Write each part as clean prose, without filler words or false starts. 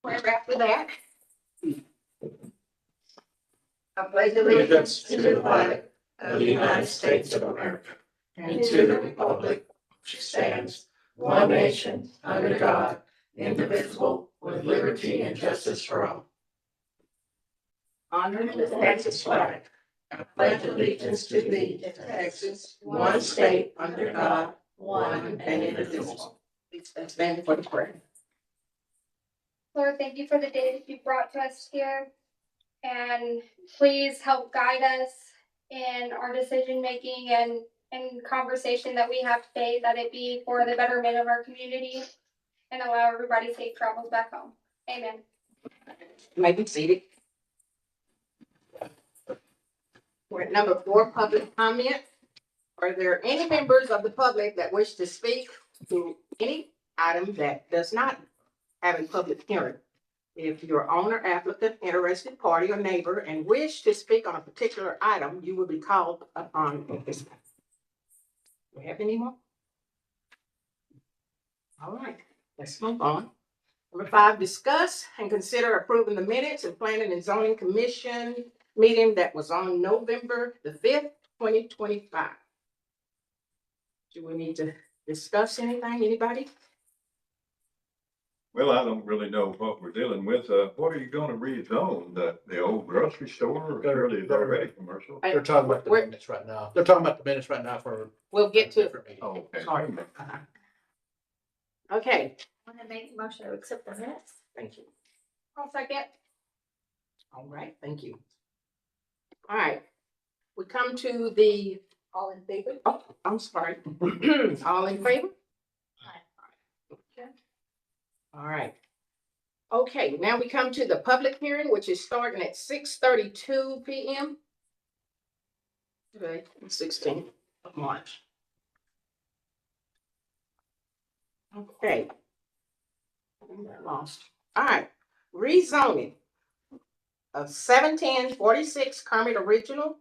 Prayer after that. I pledge allegiance to the flag of the United States of America and to the republic which stands one nation under God, indivisible, with liberty and justice for all. Honor the Texas flag. I pledge allegiance to thee, Texas, one state under God, one and indivisible. Please stand for the prayer. Lord, thank you for the day that you brought to us here. And please help guide us in our decision making and conversation that we have today, that it be for the betterment of our community and allow everybody safe travels back home. Amen. You may be seated. We're at number 4, public comment. Are there any members of the public that wish to speak to any item that does not have a public hearing? If you're owner, applicant, interested party, or neighbor and wish to speak on a particular item, you will be called upon at this time. Do we have any more? All right, let's move on. Number 5, discuss and consider approving the minutes of Planning and Zoning Commission meeting that was on November the 5th, 2025. Do we need to discuss anything? Anybody? Well, I don't really know what we're dealing with. What are you gonna rezone? The old grocery store or surely it's already commercial? They're talking about the minutes right now. They're talking about the minutes right now for. We'll get to it. different meeting. Oh, okay. Sorry. Okay, I want to make a motion to accept the minutes. thank you. I'll second. All right, thank you. All right, we come to the, All in favor? oh, I'm sorry. All in favor? Okay. All right. Okay, now we come to the public hearing, which is starting at 6:32 p.m. Today, 16th of March. Okay. I got lost. All right, rezoning of 71046 Kermit Original,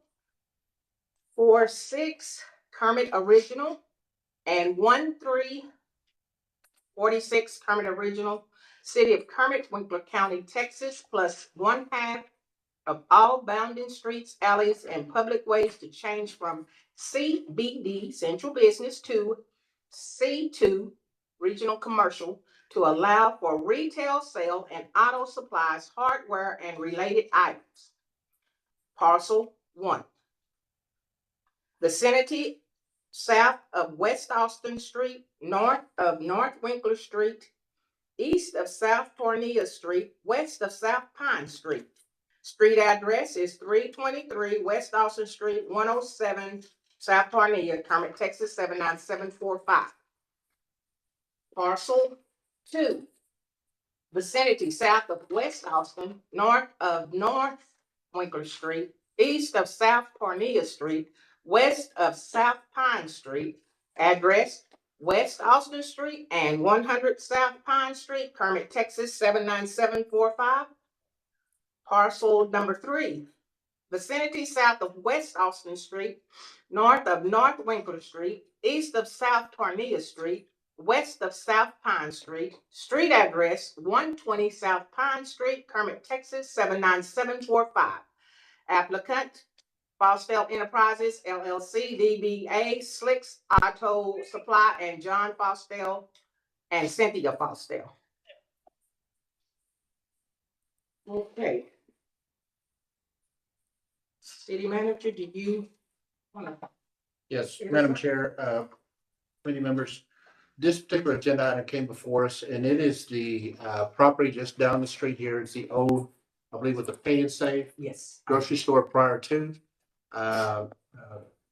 46 Kermit Original, and 1346 Kermit Original, City of Kermit, Winkler County, Texas, plus 1/2 of all bounding streets, alleys, and public ways to change from CBD, Central Business, to C2, Regional Commercial, to allow for retail sale and auto supplies, hardware, and related items. Parcel 1. Vicinity south of West Austin Street, north of North Winkler Street, east of South Tornilla Street, west of South Pine Street. Street address is 323 West Austin Street, 107 South Tornilla, Kermit, Texas, 79745. Parcel 2. Vicinity south of West Austin, north of North Winkler Street, east of South Tornilla Street, west of South Pine Street. Address West Austin Street and 100 South Pine Street, Kermit, Texas, 79745. Parcel number 3. Vicinity south of West Austin Street, north of North Winkler Street, east of South Tornilla Street, west of South Pine Street. Street address 120 South Pine Street, Kermit, Texas, 79745. Applicant Fostel Enterprises, LLC, DBA Slicks Auto Supply, and John Fostel and Cynthia Fostel. Okay. City Manager, did you want to? Yes, Madam Chair, committee members, this particular agenda item came before us, and it is the property just down the street here. It's the old, I believe, with the Pay and Save Yes. grocery store prior to.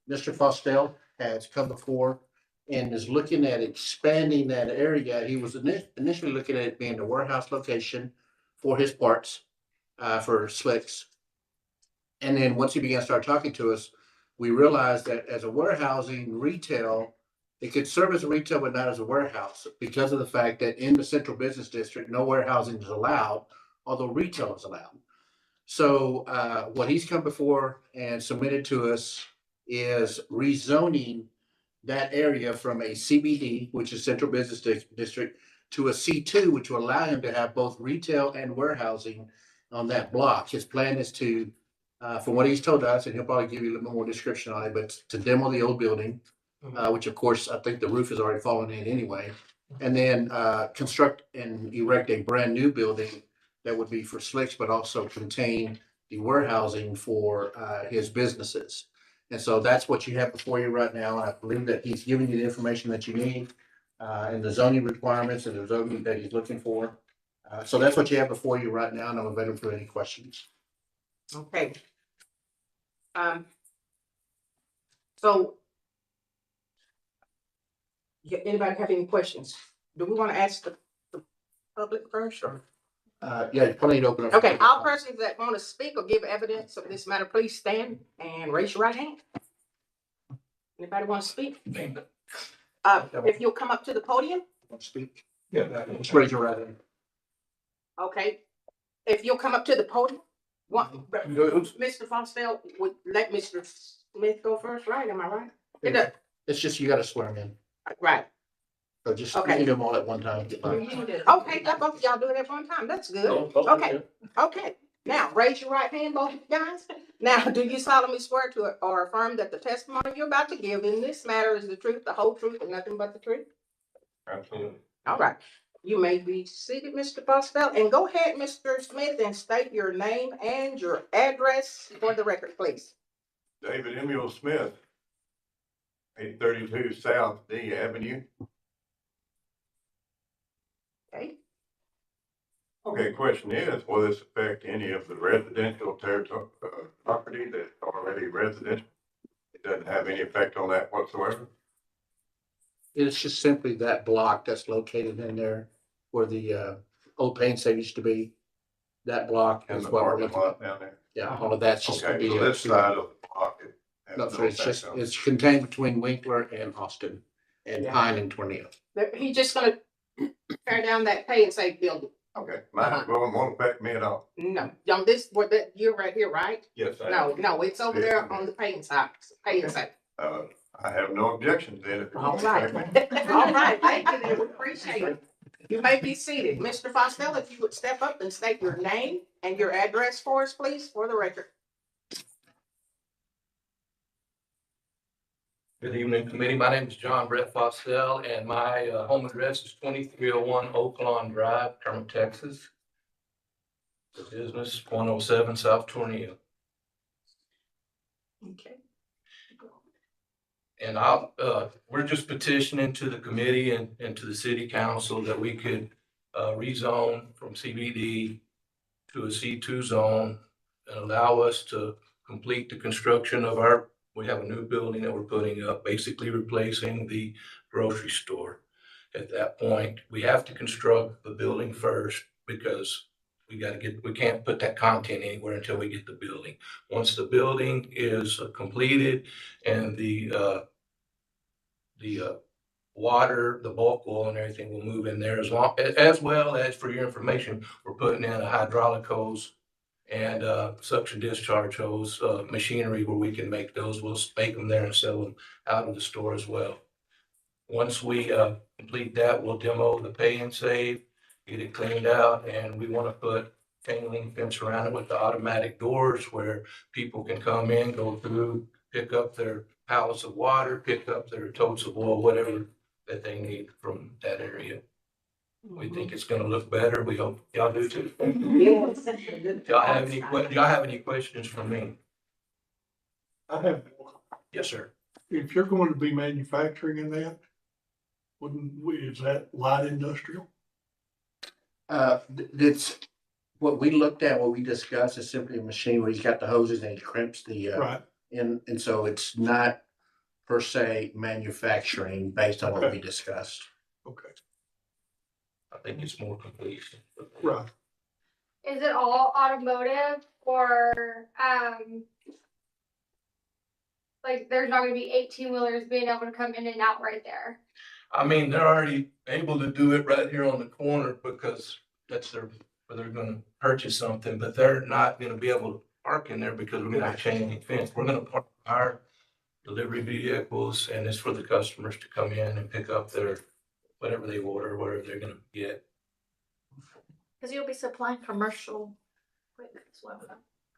Mr. Fostel has come before and is looking at expanding that area. He was initially looking at it being a warehouse location for his parts, for Slicks. And then once he began to start talking to us, we realized that as a warehousing retail, it could serve as a retail, but not as a warehouse, because of the fact that in the central business district, no warehousing is allowed, although retail is allowed. So what he's come before and submitted to us is rezoning that area from a CBD, which is central business district, to a C2, which will allow him to have both retail and warehousing on that block. His plan is to, from what he's told us, and he'll probably give you a little more description on it, but to demo the old building, which of course, I think the roof is already falling in anyway. And then construct and erect a brand new building that would be for Slicks, but also contain the warehousing for his businesses. And so that's what you have before you right now. I believe that he's giving you the information that you need and the zoning requirements and the zoning that he's looking for. So that's what you have before you right now, and I'm available for any questions. Okay. So. Anybody have any questions? Do we want to ask the public first or? Yeah, you probably need to open up. Okay, all persons that want to speak or give evidence of this matter, please stand and raise your right hand. Anybody want to speak? If you'll come up to the podium, Speak. Yeah. Just raise your right hand. okay? If you'll come up to the podium, Mr. Fostel would let Mr. Smith go first, right? Am I right? It's just, you gotta swear him in. Right. So just, Okay. you do them all at one time. Okay, let both of y'all do it at one time. That's good. Okay. Okay, now raise your right hand, both of you guys. Now, do you solemnly swear to or affirm that the testimony you're about to give in this matter is the truth, the whole truth, and nothing but the truth? Absolutely. All right. You may be seated, Mr. Boswell, and go ahead, Mr. Smith, and state your name and your address for the record, please. David Emil Smith, 832 South D Avenue. Okay. Okay, question is, will this affect any of the residential territory, property that's already residential? It doesn't have any effect on that whatsoever? It's just simply that block that's located in there where the old paint save used to be. That block And is the what we're parking looking. lot down there? Yeah, all of that's just. gonna Okay, be so this side of the block. it has No, no so it's effect just, on it. it's contained between Winkler and Austin and Yeah. Pine and Tornillo. He's just gonna tear down that pay and save building. Okay, mine won't affect me at all. No, on this, what that, you're right here, right? Yes, I. No, it's over there on the pay and side, pay and save. I have no objections then. If it All won't right. affect me. All right, thank you, then. We appreciate it. You may be seated. Mr. Fostel, if you would step up and state your name and your address for us, please, for the record. Good evening, committee. My name is John Brett Fostel, and my home address is 2301 Oak Lawn Drive, Kermit, Texas. The business 107 South Tornillo. Okay. And we're just petitioning to the committee and to the city council that we could rezone from CBD to a C2 zone and allow us to complete the construction of we have a new building that we're putting up, basically replacing the grocery store. At that point, we have to construct the building first because we can't put that content anywhere until we get the building. Once the building is completed and the water, the bulk oil and everything will move in there as well as for your information, we're putting in a hydraulic hose and suction discharge hose machinery where we can make those. We'll make them there and sell them out of the store as well. Once we complete that, we'll demo the pay and save, get it cleaned out, and we want to put chain link fence around it with the automatic doors where people can come in, go through, pick up their pallets of water, pick up their totes of oil, whatever that they need from that area. We think it's gonna look better. We hope y'all do too. Yes. Do y'all have any questions for me? I have, Yes, sir. if you're going to be manufacturing in that, is that light industrial? It's, what we looked at, what we discussed is simply a machine where he's got the hoses and he crimps the, Right, and so it's not per se manufacturing based on what we discussed. okay, I think it's more completion. right. Is it all automotive or, like, there's not gonna be 18-wheelers being able to come in and out right there? I mean, they're already able to do it right here on the corner because that's where they're gonna purchase something, but they're not gonna be able to park in there because we're gonna have chain link fence. We're gonna park our delivery vehicles and it's for the customers to come in and pick up whatever they order, whatever they're gonna get. Cause you'll be supplying commercial equipment as well,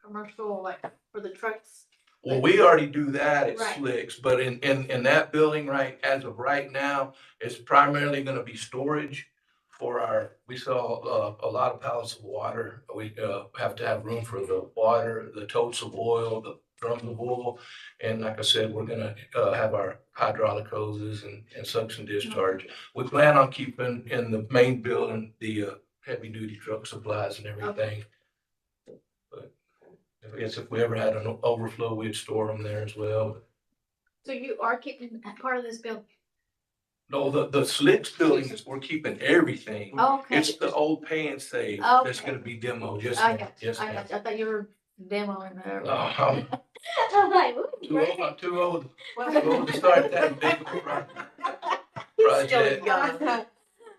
commercial, like, for the trucks. Well, we already do that at Right. Slicks, but in that building, right, as of right now, it's primarily gonna be storage for we sell, a lot of pallets of water. We, have to have room for the water, the totes of oil, the drums of oil. And like I said, we're gonna, have our hydraulic hoses and suction discharge. We plan on keeping in the main building, the, heavy duty truck supplies and everything. But I guess if we ever had an overflow, we'd store them there as well. So you are keeping that part of this building? No, the Slicks building is, we're keeping everything. Oh, okay. It's the old pay and save that's Okay. gonna be demoed, yes, I ma'am. got, Yes, I ma'am. got, I thought you were demoing there. No, I'm I'm like, ooh, too old, I'm too old Well, to start that big he's still project. young.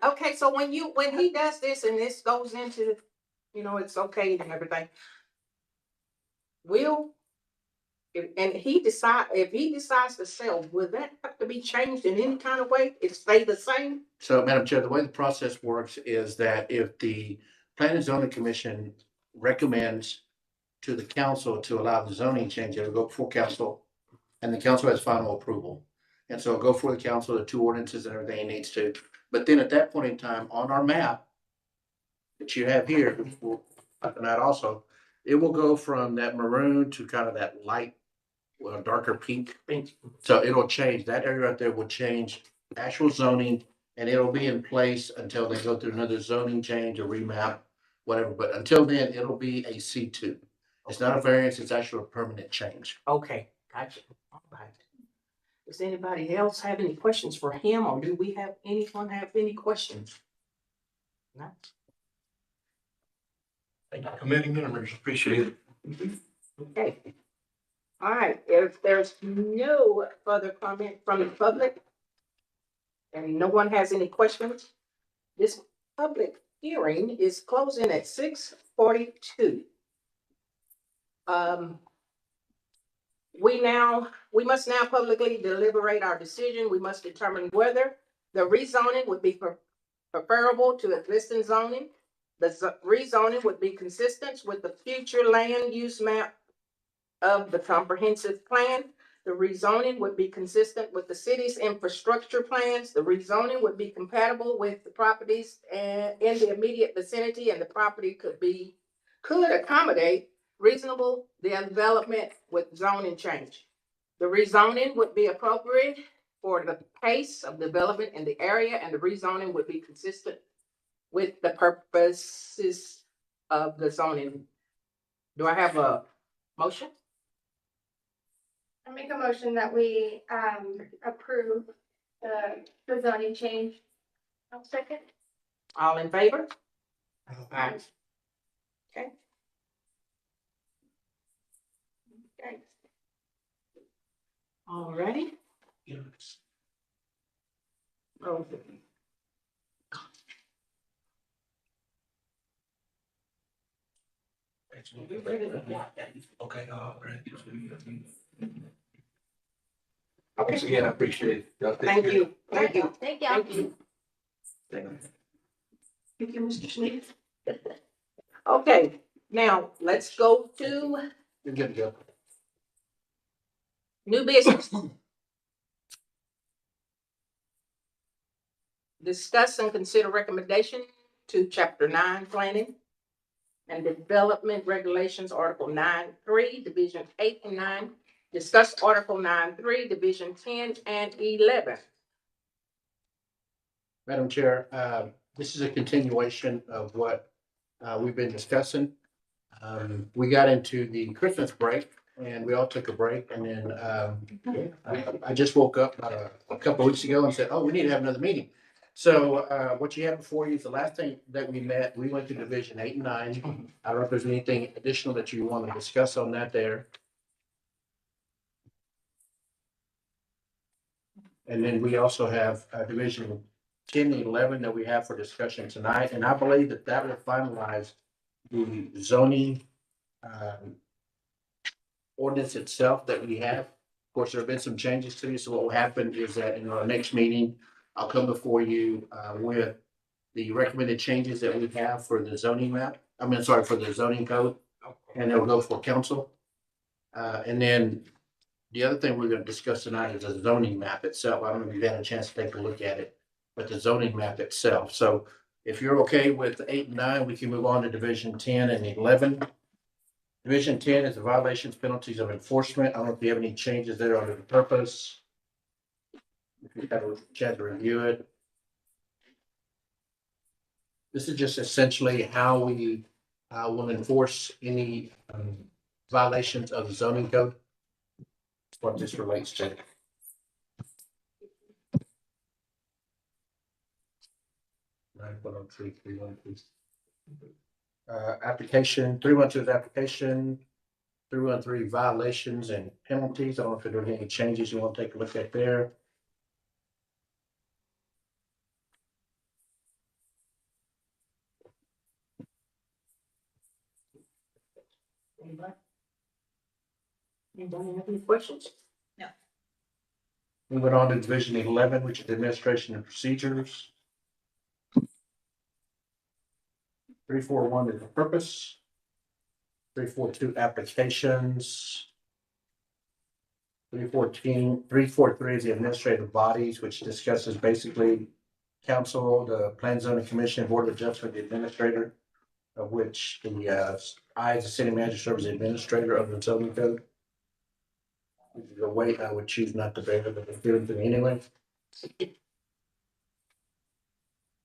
Okay, so when he does this and this goes into, it's okay and everything. If he decides to sell, will that have to be changed in any kind of way? It stay the same? So, Madam Chair, the way the process works is that if the Planning and Zoning Commission recommends to the council to allow the zoning change, it'll go before council, and the council has final approval. And so it'll go for the council, the two ordinances and everything it needs to. But then at that point in time, on our map that you have here, tonight also, it will go from that maroon to kind of that light, well, darker pink. So it'll change, that area right there will change actual zoning, and it'll be in place until they go through another zoning change or remap, whatever. But until then, it'll be a C2. It's not a variance, it's actually a permanent change. Okay, gotcha. All right. Does anybody else have any questions for him, or do we have anyone have any questions? No? Thank you, committee members, appreciate it. Okay. All right, if there's no further comment from the public, and no one has any questions, this public hearing is closing at 6:42. We must now publicly deliberate our decision. We must determine whether the rezoning would be preferable to existing zoning. The rezoning would be consistent with the future land use map of the comprehensive plan. The rezoning would be consistent with the city's infrastructure plans. The rezoning would be compatible with the properties in the immediate vicinity, and the property could accommodate reasonable development with zoning change. The rezoning would be appropriate for the pace of development in the area, and the rezoning would be consistent with the purposes of the zoning. Do I have a motion? I make a motion that we, approve the zoning change. I'll second. All in favor? Aye. Okay. Okay. All righty. Oh. Okay, all right. Okay, Once again, I appreciate it. Y'all take thank care. you, thank you, Thank you. thank you. Thank you, Mr. Smith. Okay, now let's go to You're good to go. new business. Discuss and consider recommendation to Chapter 9 Planning and Development Regulations, Article 9.3, Division 8 and 9. Discuss Article 9.3, Division 10 and 11. Madam Chair, this is a continuation of what we've been discussing. We got into the Christmas break and we all took a break, and then I just woke up a couple of weeks ago and said, oh, we need to have another meeting. So what you have before you is the last thing that we met. We went to Division 8 and 9. I don't know if there's anything additional that you want to discuss on that there. And then we also have Division 10 and 11 that we have for discussion tonight. And I believe that that will finalize the zoning ordinance itself that we have. Of course, there have been some changes to it. So what will happen is that in our next meeting, I'll come before you, with the recommended changes that we have for the zoning map. For the zoning code, and it'll go for council. And then the other thing we're gonna discuss tonight is the zoning map itself. I don't know if you've had a chance to take a look at it, but the zoning map itself. So if you're okay with 8 and 9, we can move on to Division 10 and 11. Division 10 is the violations, penalties of enforcement. I don't know if you have any changes there under the purpose. If you have a chance to review it. This is just essentially how we will enforce any violations of the zoning code. That's what this relates to. Application, 312 is application, 313 violations and penalties. I don't know if there are any changes you want to take a look at there. Anybody? Anybody have any questions? Moving on to Division 11, which is administration and procedures. 341 is the purpose. 342 applications. 343 is the administrative bodies, which discusses basically council, the Plan Zoning Commission, Board of Adjustment, the administrator, of which I, as the city manager, serve as the administrator of the zoning code. The way I would choose not to bear, but it's given to me anyway.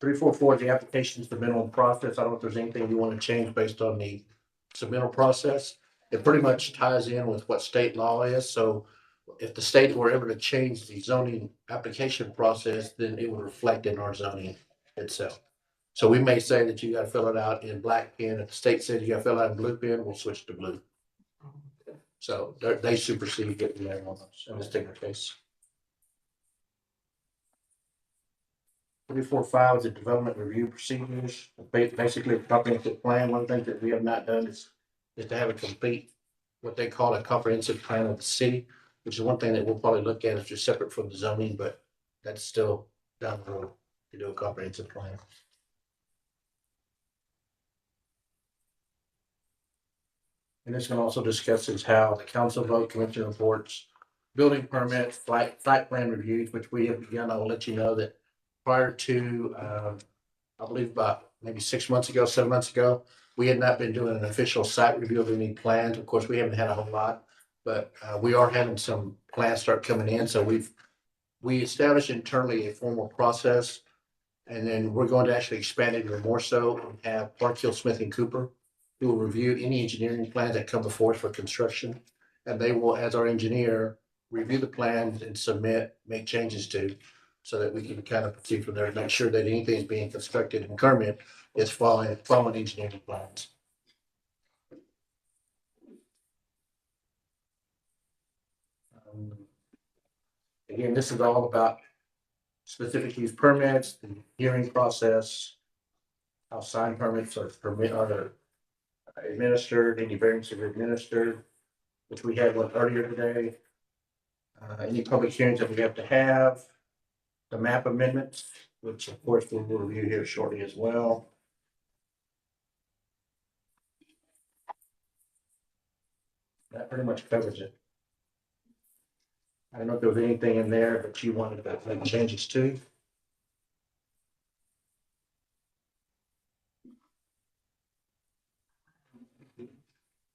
344 is the application submittal process. I don't know if there's anything you want to change based on the submittal process. It pretty much ties in with what state law is. So if the state were ever to change the zoning application process, then it would reflect in our zoning itself. So we may say that you got to fill it out in black pen. If the state says you got to fill it out in blue pen, we'll switch to blue. So they supersede getting there on us in this particular case. 345 is the development review procedures. Basically, a comprehensive plan. One thing that we have not done is to have a complete, what they call a comprehensive plan of the city, which is one thing that we'll probably look at as just separate from the zoning, but that's still down the road to do a comprehensive plan. And this one also discusses how the council vote, commission reports, building permits, site plan reviews, which we have begun. I will let you know that prior to, I believe about maybe 7 months ago, we had not been doing an official site review of any plans. Of course, we haven't had a whole lot, but we are having some plans start coming in. So we established internally a formal process, and then we're going to actually expand it even more so and have Park Hill, Smith and Cooper, who will review any engineering plans that come before us for construction. And they will, as our engineer, review the plans and submit, make changes to, so that we can kind of proceed from there and make sure that anything is being constructed in Kermit is following engineering plans. Again, this is all about specific use permits, the hearing process, how sign permits are administered, any variances are administered, which we had one earlier today. Any public hearings that we have to have, the map amendments, which of course we'll review here shortly as well. That pretty much covers it. I don't know if there was anything in there that you wanted to make changes to.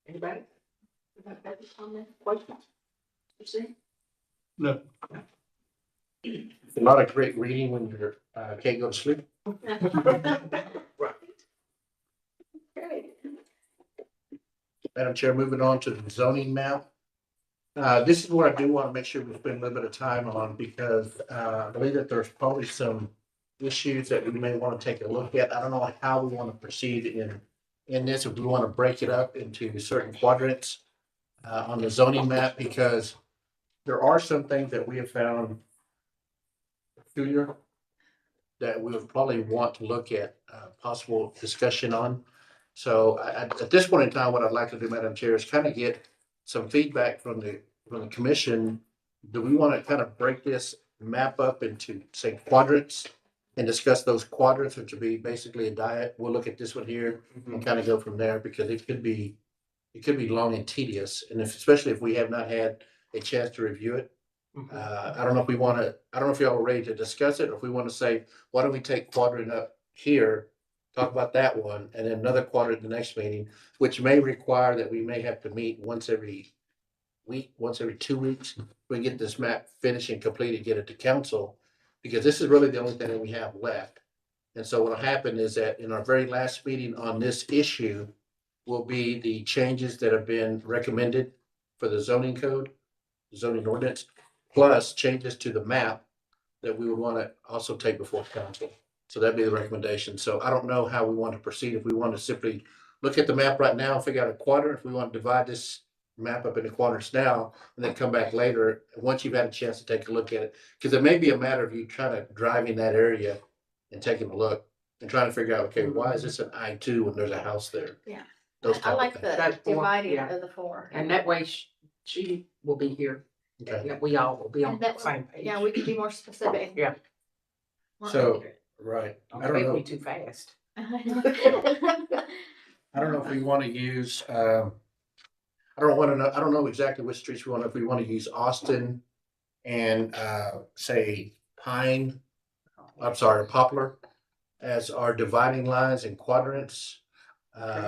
Anybody? Questions? You see? No. It's a lot of great reading when you're can't go to sleep. Right. Okay. Madam Chair, moving on to the zoning map. This is what I do want to make sure we spend a little bit of time on, because I believe that there's probably some issues that we may want to take a look at. I don't know how we want to proceed in this, if we want to break it up into certain quadrants on the zoning map, because there are some things that we have found peculiar that we would probably want to look at possible discussion on. So at this point in time, what I'd like to do, Madam Chair, is kind of get some feedback from the commission. Do we want to kind of break this map up into, say, quadrants and discuss those quadrants, which would be basically a diet. We'll look at this one here and kind of go from there because it could be long and tedious. And if, especially if we have not had a chance to review it. I don't know if we want to, I don't know if y'all are ready to discuss it, or if we want to say, why don't we take quadrant up here, talk about that one, and then another quadrant the next meeting, which may require that we may have to meet once every week, once every 2 weeks. We get this map finished and completed, get it to council, because this is really the only thing that we have left. And so what'll happen is that in our very last meeting on this issue will be the changes that have been recommended for the zoning code, zoning ordinance, plus changes to the map that we would want to also take before council. So that'd be the recommendation. So I don't know how we want to proceed. If we want to simply look at the map right now, figure out a quadrant, if we want to divide this map up into quadrants now, and then come back later, once you've had a chance to take a look at it. Because it may be a matter of you trying to drive in that area and taking a look and trying to figure out, okay, why is this an I-2 when there's a house there? Yeah. Those I type of like things. the That four, dividing yeah. of the four. And that way she will be here, Okay. and we all will be on And the that same page. Yeah, we can be more specific. Yeah. More So- accurate. Right. I Don't don't make know. me too fast. I don't know if we want to use, I don't know exactly which streets we want, if we want to use Austin and, say Pine, I'm sorry, Poplar as our dividing lines and quadrants.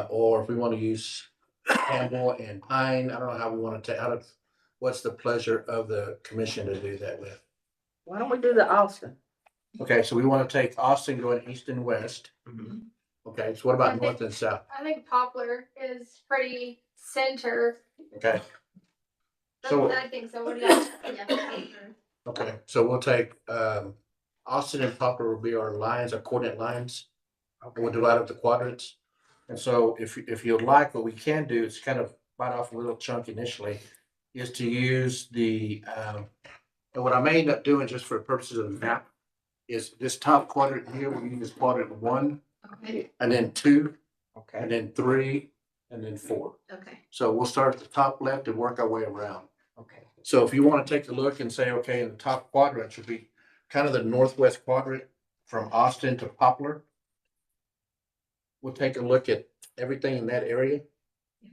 Or if we want to use Campbell and Pine, I don't know how we want to take, what's the pleasure of the commission to do that with? Why don't we do the Austin? Okay, so we want to take Austin going east and west. Okay, so what about north and south? I think Poplar is pretty center. Okay. So- I think so. What do y'all think? Okay, so we'll take, Austin and Poplar will be our lines, our coordinate lines. We'll divide up the quadrants. And so if you'd like, what we can do is kind of bite off a little chunk initially, is to use the, and what I may end up doing just for purposes of the map is this top quadrant here, we use quadrant 1, Okay, and then 2, Okay. and then 3, and then 4. okay. So we'll start at the top left and work our way around. Okay. So if you want to take a look and say, okay, in the top quadrant should be kind of the northwest quadrant from Austin to Poplar. We'll take a look at everything in that area,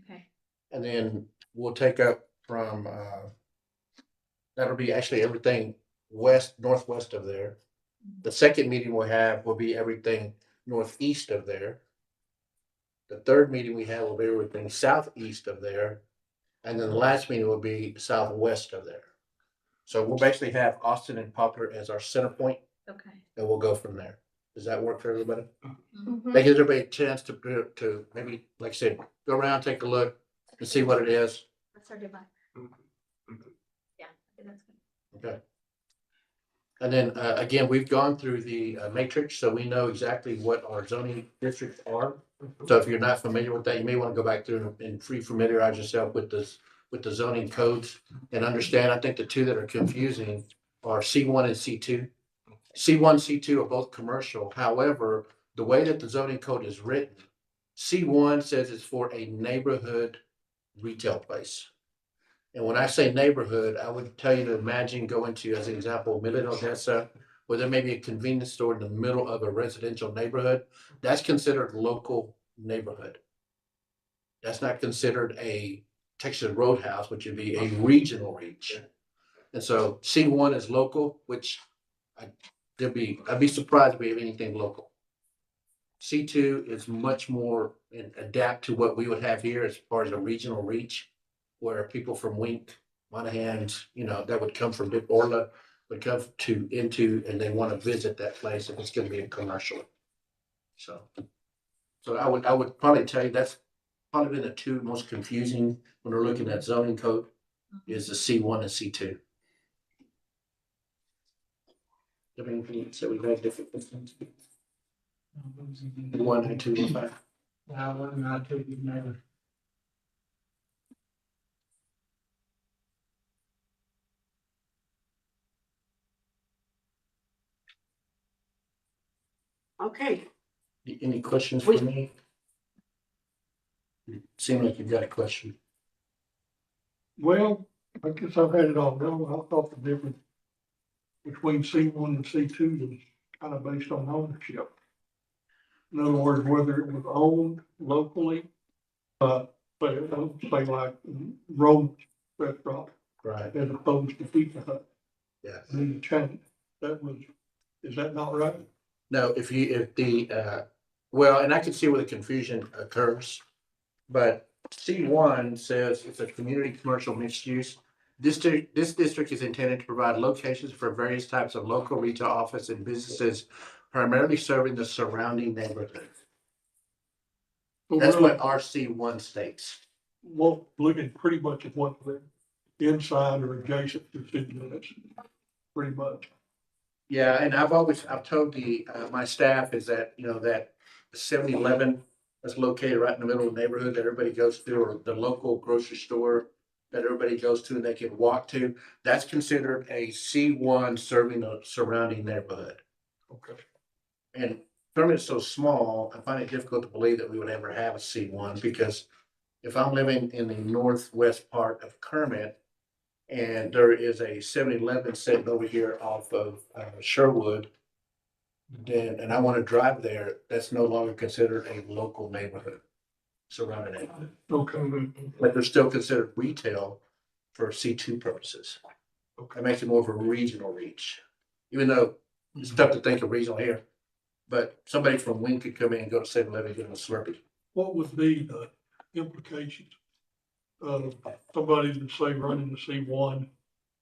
Okay. and then we'll take up from, that'll be actually everything northwest of there. The second meeting we'll have will be everything northeast of there. The third meeting we have will be everything southeast of there. And then the last meeting will be southwest of there. So we'll basically have Austin and Poplar as our center point, Okay. and we'll go from there. Does that work for everybody? Mhm. That gives everybody a chance to maybe, like I said, go around, take a look, and see what it is. That's our divide. Yeah, I think that's good. Okay. And then, again, we've gone through the matrix, so we know exactly what our zoning districts are. So if you're not familiar with that, you may want to go back through and familiarize yourself with with the zoning codes and understand. I think the two that are confusing are C1 and C2. C1, C2 are both commercial. However, the way that the zoning code is written, C1 says it's for a neighborhood retail place. And when I say neighborhood, I would tell you to imagine going to, as an example, Midland, Odessa, where there may be a convenience store in the middle of a residential neighborhood. That's considered local neighborhood. That's not considered a Texas Roadhouse, which would be a regional reach. And so C1 is local, which I'd be surprised if we have anything local. C2 is much more adapt to what we would have here as far as a regional reach, where people from Wink, Monahans, that would come from Orla, would come into, and they want to visit that place if it's going to be a commercial. So I would probably tell you that's probably been the two most confusing when we're looking at zoning code is the C1 and C2. I mean, so we've had different. One and two and five. Okay. Any questions for me? You seem like you've got a question. Well, I guess I've had it all wrong. I thought the difference between C1 and C2 was kind of based on ownership. In other words, whether it was owned locally, but it was say like Rome Restaurant Right, as opposed to Pizza Hut yeah. in the chain. That was, is that not right? No, if the, well, and I can see where the confusion occurs, but C1 says it's a community commercial mixed use. This district is intended to provide locations for various types of local retail office and businesses, primarily serving the surrounding neighborhood. So That's really, what RC1 states. well, looking pretty much at what the inside or adjacent to city limits, pretty much. Yeah, and I've told my staff is that, that 7-Eleven that's located right in the middle of the neighborhood that everybody goes to, or the local grocery store that everybody goes to and they can walk to, that's considered a C1 serving a surrounding neighborhood. Okay. And Kermit's so small, I find it difficult to believe that we would ever have a C1, because if I'm living in the northwest part of Kermit and there is a 7-Eleven sitting over here off of Sherwood, then, and I want to drive there, that's no longer considered a local neighborhood surrounding it. Okay. But they're still considered retail for C2 purposes. That makes it more of a regional reach, even though it's tough to think of regional here. But somebody from Wing could come in and go to 7-Eleven and get a Slurpee. What What would be the implications of somebody that say running the C1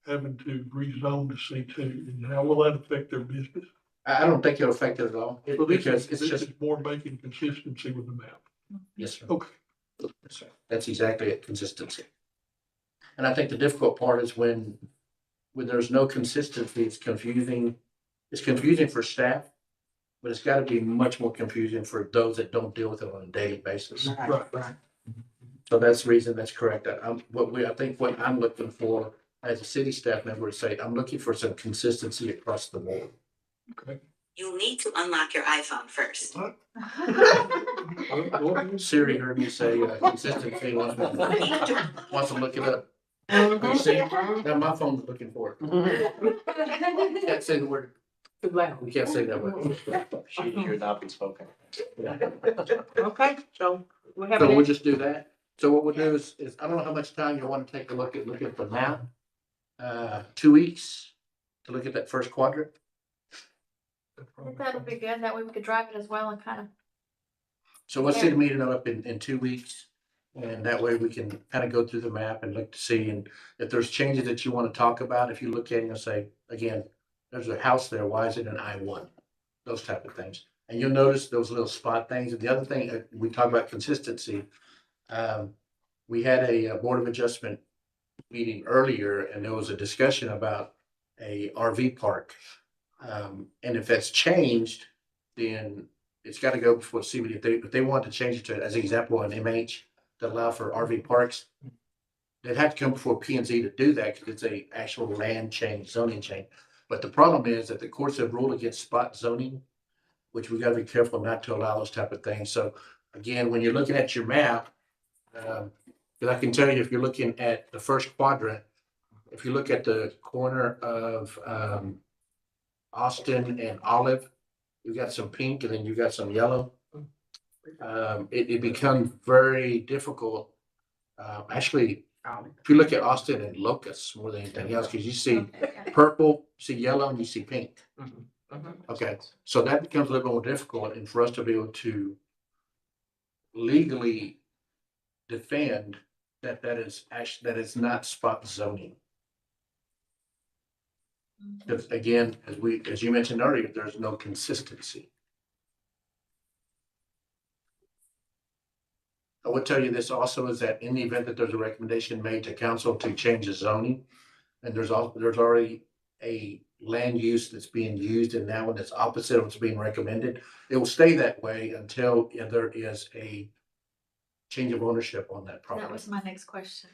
having to rezone to C2? And how will that affect their business? I don't think it'll affect it at all, So because it's this just, is more making consistency with the map. yes, sir. Okay. Yes, sir. That's exactly it, consistency. And I think the difficult part is when there's no consistency, it's confusing. It's confusing for staff, but it's gotta be much more confusing for those that don't deal with it on a daily basis. Right. So that's the reason that's correct. I think what I'm looking for as a city staff member is say, I'm looking for some consistency across the board. Okay. You'll need to unlock your iPhone first. Siri heard me say consistency, wants to look it up. You see, now my phone's looking for it. Can't say the word. We can't say that word. She should not be spoken. Okay, so we have. So we'll just do that. So what we'll do is I don't know how much time you want to take a look at the map. 2 weeks to look at that first quadrant. I think that'll be good. That way we could drive it as well and kind of. So let's set a meeting up in 2 weeks. And that way we can kind of go through the map and look to see, and if there's changes that you want to talk about, if you look at it and say, again, there's a house there, why is it an I-1? Those type of things. And you'll notice those little spot things. And the other thing, we talk about consistency. We had a Board of Adjustment meeting earlier, and there was a discussion about a RV park. And if that's changed, then it's got to go before CBD. If they want to change it to, as an example, an MH that allow for RV parks, they'd have to come before P and Z to do that because it's a actual land change, zoning change. But the problem is that the courts have ruled against spot zoning, which we got to be careful not to allow those type of things. So again, when you're looking at your map, because I can tell you, if you're looking at the first quadrant, if you look at the corner of Austin and Olive, you got some pink and then you got some yellow. It becomes very difficult. Actually, if you look at Austin and Locust more than anything else, because you see purple, you see yellow, and you see pink. Okay, so that becomes a little bit more difficult, and for us to be able to legally defend that that is not spot zoning. Because again, as you mentioned earlier, there's no consistency. I would tell you this also is that in the event that there's a recommendation made to council to change the zoning, and there's already a land use that's being used in that one that's opposite of what's being recommended, it will stay that way until there is a change of ownership on that property. That was my next question.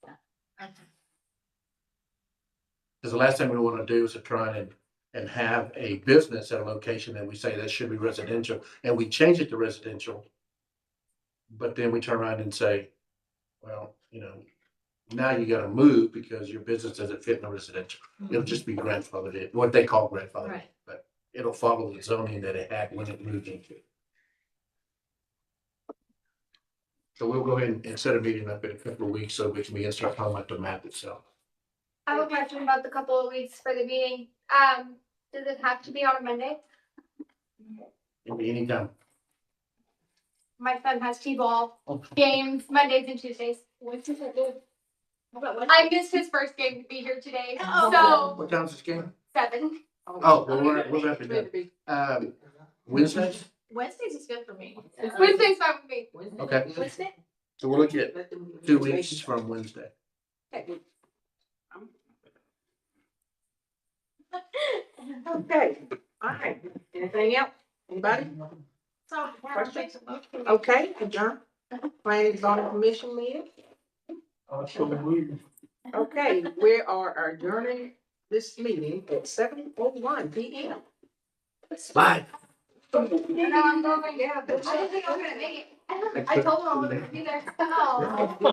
Okay. Because the last thing we want to do is to try and have a business at a location and we say that should be residential and we change it to residential. But then we turn around and say, well, Now you gotta move because your business doesn't fit in a residential. It'll just be grandfathered in, what they call grandfathered, in, Right. but it'll follow the zoning that it had when it moved into. So we'll go ahead and set a meeting up in a couple of weeks so we can begin to start talking about the map itself. I have a question about the couple of weeks for the meeting. Does it have to be on a Monday? Anytime. My son has T-ball games Mondays and Tuesdays. How about Wednesday? I missed his first game to be here today, Oh. so What time's this game? 7. Oh, well, we'll have to do, Wednesdays? Wednesdays is good for me. Wednesday's fine with me. Okay. Wednesday? So we'll look at 2 weeks from Wednesday. Okay, all right. Anything else? Anybody? So, Questions? Okay, adjourn. Planning and zoning commission meeting. So we, Okay, we are adjourning this meeting at 7:01 PM. Bye. No, I'm going. Yeah, I didn't think I was gonna make it. I told him I wasn't gonna be there. Oh.